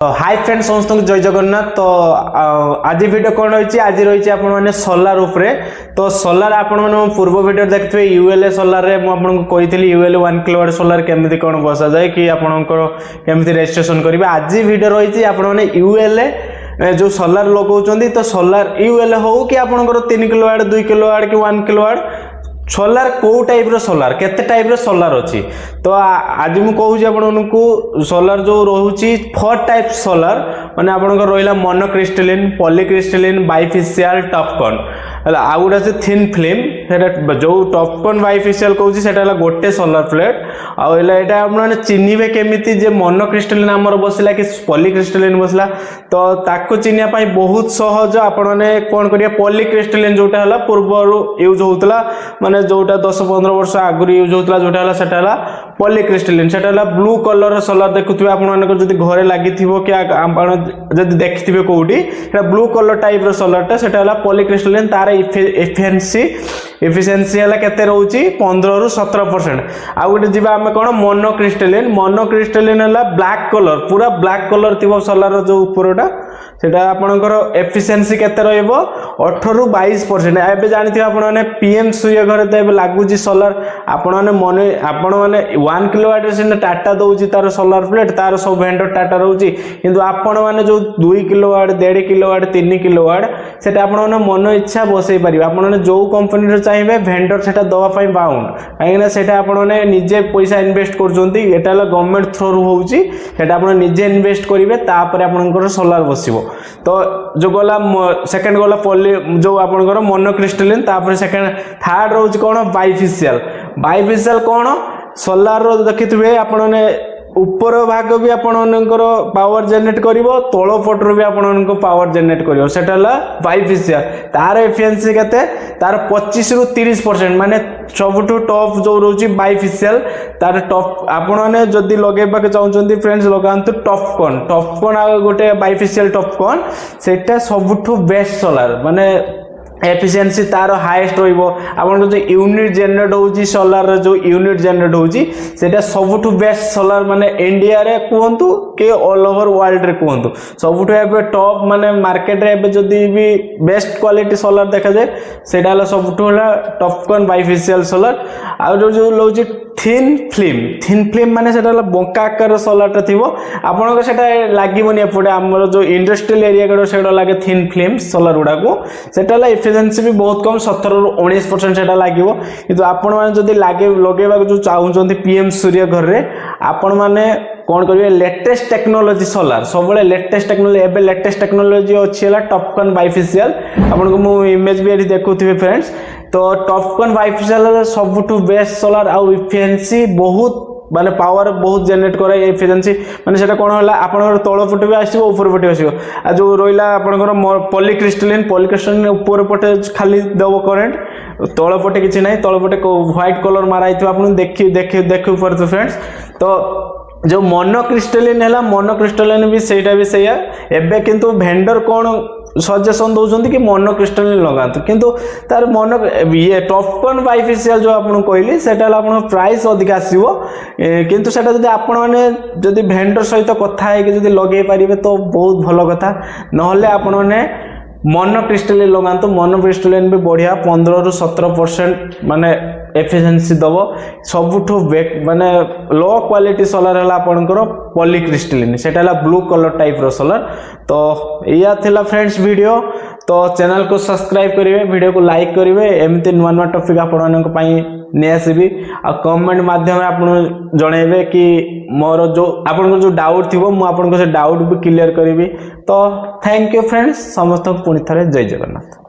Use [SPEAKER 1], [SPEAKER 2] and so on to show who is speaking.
[SPEAKER 1] Hi friends समस्त जय जगन्नाथ। तो आज वीडियो कौन रही आज रही आपने सोलार उपरे। तो सोलार आपण पूर्व वीडियो देखते यूएलए सोलार रे मुझे कही यूएलए 1 किलोवाट सोलार केमती कौन बसा जाए कि आपंकर केमती रजिस्ट्रेशन करेंगे। आज वीडियो रही आपने यूएलए जो सोलार लगाउछन्ती तो सोलार यूएलए हो कि आपंकर 3 किलोवाट 2 किलोवाट कि 1 किलोवाट सोलार को टाइप रो सोलार केते टाइप रो सोलार अछि। तो आज मु कहूँ आपको सोलार जो रोची 4 टाइप सोलार माने आपनकर रहिला मोनोक्रिस्टलिन पॉलीक्रिस्टलिन बाइफेशियल टॉपकॉर्न हला आ गुडा से थिन फिल्म सेटा जो टॉपकॉर्न बाइफेशियल कहूची सेटा हला गोटे सोलार प्लेट आ एला एटा आपन चिन्हिबे केमिति जे मोनोक्रिस्टलिन हमर बसला कि पॉलीक्रिस्टलिन बसला। तो ताको चिन्हिया पई बहुत सहज आपन ने कोन करिया पॉलीक्रिस्टलिन जोटा हला पूर्वरु यूज होतला माने जोटा 10-15 वर्ष आगु यूज होतला जोटा हला सेटा हला पॉलीक्रिस्टलिन सेटा हला ब्लू कलर सोलार देखुथिबे आपन मानकर जदी घरे लागिथिबो कि आपन जदी देखथिबे कोउडी सेटा ब्लू कलर टाइप रो सोलार ता सेटा हला पॉलीक्रिस्टलिन तार एफिशिएंसी हला केते रहउची 15 रु 17%। आ गोटे जिबा हम कोन मोनोक्रिस्टलिन हला ब्लैक कलर पूरा ब्लैक कलर थिबो सोलार जो ऊपरटा सेटा आपनकर एफिशिएंसी केते रहइबो 18 रु 22%। एबे जानिथिबे आपन माने पीएम सूर्य घर त एबे लागुची सोलार आपन माने 1 किलोवाट से टाटा दउची तार सोलार प्लेट तार सब वेंडर टाटा रहउची किंतु आपन माने जो 2 किलोवाट 1.5 किलोवाट 3 किलोवाट सेटा आपन माने मन इच्छा बसई परिबे। आपन माने जो कंपनी रे चाहिबे वेंडर सेटा दवा पई बाउंड काहेना सेटा आपन माने निजे पैसा इन्वेस्ट करजोंती एटा ला गवर्नमेंट थ्रू रू होउची सेटा आपन निजे इन्वेस्ट करिवे तापर आपनकर सोलार बसिबो। तो जो गला सेकंड गला पॉली जो आपनकर मोनोक्रिस्टलिन तापर सेकंड थर्ड रोज कोन बाइफेशियल कोन सोलार रो देखिथिबे आपन ने ऊपर भाग भी आपनकर पावर जनरेट करिवो तळ पटरो भी आपनको पावर जनरेट करिवो सेटा हला बाइफेशियल तार एफिशिएंसी केते तार 25 रु 30% माने सबटू टॉप जो रहउची बाइफेशियल तार टॉप आपने जदी लगेबा के चाहउचंती फ्रेंड्स लगांतु टॉपकॉर्न आ गोटे बाइफेशियल टॉपकॉर्न सेटा सबटू बेस्ट सोलार माने एफिशिएंसी तार हाईएस्ट रहिबो। आपन जो यूनिट जनरेट होउची सोलार जो यूनिट जनरेट होउची सेटा सबटू बेस्ट सोलार माने इंडिया रे कहंतु के ऑल ओवर वर्ल्ड रे कहंतु सबटू एबे टॉप माने मार्केट रे एबे जदी भी बेस्ट क्वालिटी सोलार देखा जाय सेटा हला सबटू हला टॉपकॉर्न बाइफेशियल सोलार। आ जो लउची थिन फिल्म माने सेटा हला बंका आकार सोलार ता थिबो आपन को सेटा लागिबोनी एपडे हमर जो इंडस्ट्रियल एरिया गडो सेटा लागे थिन फिल्म सोलार गुडा को सेटा हला एफिशिएंसी भी बहुत कम 17 रु 19% सेटा लागिवो। किंतु आपण माने जदी लागे लगेबा जो चाहउचंती पीएम सूर्य घर रे आपण माने कौन करिवे लेटेस्ट टेक्नोलॉजी सोलार सब लेटेस्ट टेक्नोलॉजी एबे लेटेस्ट टेक्नोलॉजी अछि हला टॉपकॉर्न बाइफेशियल आपन को मु इमेज भी एठी देखुथिबे फ्रेंड्स। तो टॉपकॉर्न बाइफेशियल सबटू बेस्ट सोलार आ एफिशिएंसी बहुत माने पावर बहुत जनरेट करे एफिशिएंसी माने सेटा कोन होला आपनकर तळ पटे भी आसीबो ऊपर पटे आसीबो। आ जो रोइला आपनकर पॉलीक्रिस्टलिन ऊपर पटे खाली देबो करंट तळ पटे किछि नै तळ पटे व्हाइट कलर माराइथि आपन देखि परतो फ्रेंड्स। तो जो मोनोक्रिस्टलिन हैला मोनोक्रिस्टलिन भी सेटा भी सैया एबे किंतु वेंडर कोन सजेशन दउचंती कि मोनोक्रिस्टलिन लगांतु किंतु तार मोनो ये टॉपकॉर्न बाइफेशियल जो आपन कहली सेटा आपन प्राइस अधिक आसीबो किंतु सेटा जदी आपन माने जदी वेंडर सहित कथा है कि जदी लगे पारिबे तो बहुत भलो कथा नहले आपन माने मोनोक्रिस्टलिन लगांतु मोनोक्रिस्टलिन भी बढ़िया 15 रु 17% माने एफिशिएंसी दबो सबठो माने लो क्वालिटी सोलार हला आपनकर पॉलीक्रिस्टलिन सेटा हला ब्लू कलर टाइप रो सोलार। तो या थिला फ्रेंड्स वीडियो तो चैनल को सब्सक्राइब करिवे वीडियो को लाइक करिवे एमती नुआ टॉपिक आपन पई ने आसीबी आ कमेंट माध्यम आपन जणेबे कि मोर जो आपन को जो डाउट थिबो मु आपन को से डाउट भी क्लियर करिवि। तो थैंक यू फ्रेंड्स समस्त पुणी थरे जय जगन्नाथ।